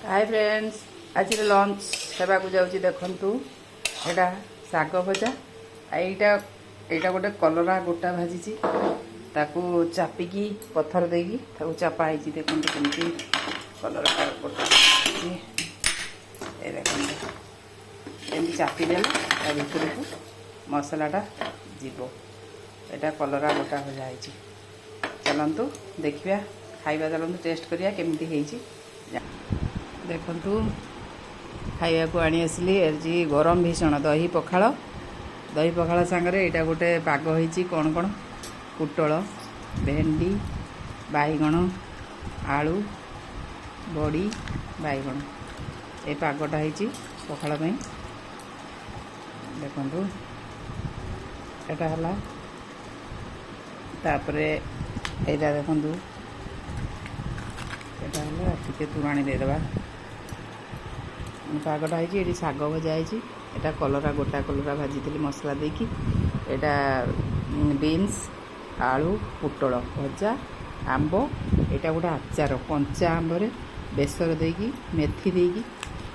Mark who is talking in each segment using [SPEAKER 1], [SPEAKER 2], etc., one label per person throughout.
[SPEAKER 1] Hi friends, आज lunch हेबाकू जाऊँगी। देखु एटा शाग भजा, एटा गोटे कलरा गोटा भाजी ताकू चापिकी पत्थर देकी चापा है। देखो कमी कलरा गोटा देखते चापीदे भर को मसलाटा जीव। एटा कलरा गोटा भजा है। चलतु देखा खाଇବା चलतु टेस्ट करिया केमिति हेची। देखु खाइबा को आनी आसली आज गरम भीषण दही पखाड़ सांगरे एटा गोटे पाग होईची। कौन कौन पुटल, भेंडी, बाईगण, आलू, बड़ी, बाईगण ए पागटा होईची पखाड़ पई। देखु एटा हला तापरे एटा देखु एटा हला टिके तुराणी देदेबा। पागटा है शाग भजा है। एटा कलरा गोटा कलरा भाजी मसला देकी। एटा बीन्स, आलू, पुटल भजा, आंब, एटा गोटे आचार कंचा आंबरे बेसर देकी मेथी देकी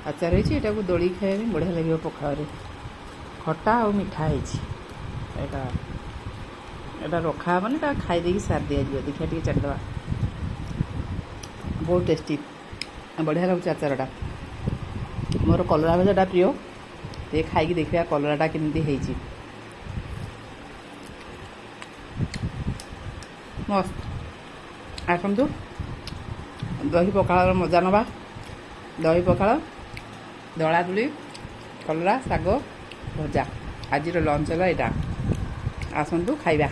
[SPEAKER 1] आचार है। एटा को दोली खाइबा बढ़िया लगे पखाड़े। खटा और मिठा है। एटा रखा माने खाई देकी सार दि जाए। देखिए टे चाटदवा बहुत टेस्टी बढ़िया लगे आचारटा। मोर कलरा भजाटा प्रिय। ते खाई देखा कलराटा केमती है। मस्त आसतु दही पखाड़ मजा नवा। दही पखाड़, दला दुली, कलरा शाग भजा आज लंच है। यहाँ आसतु खाइबा।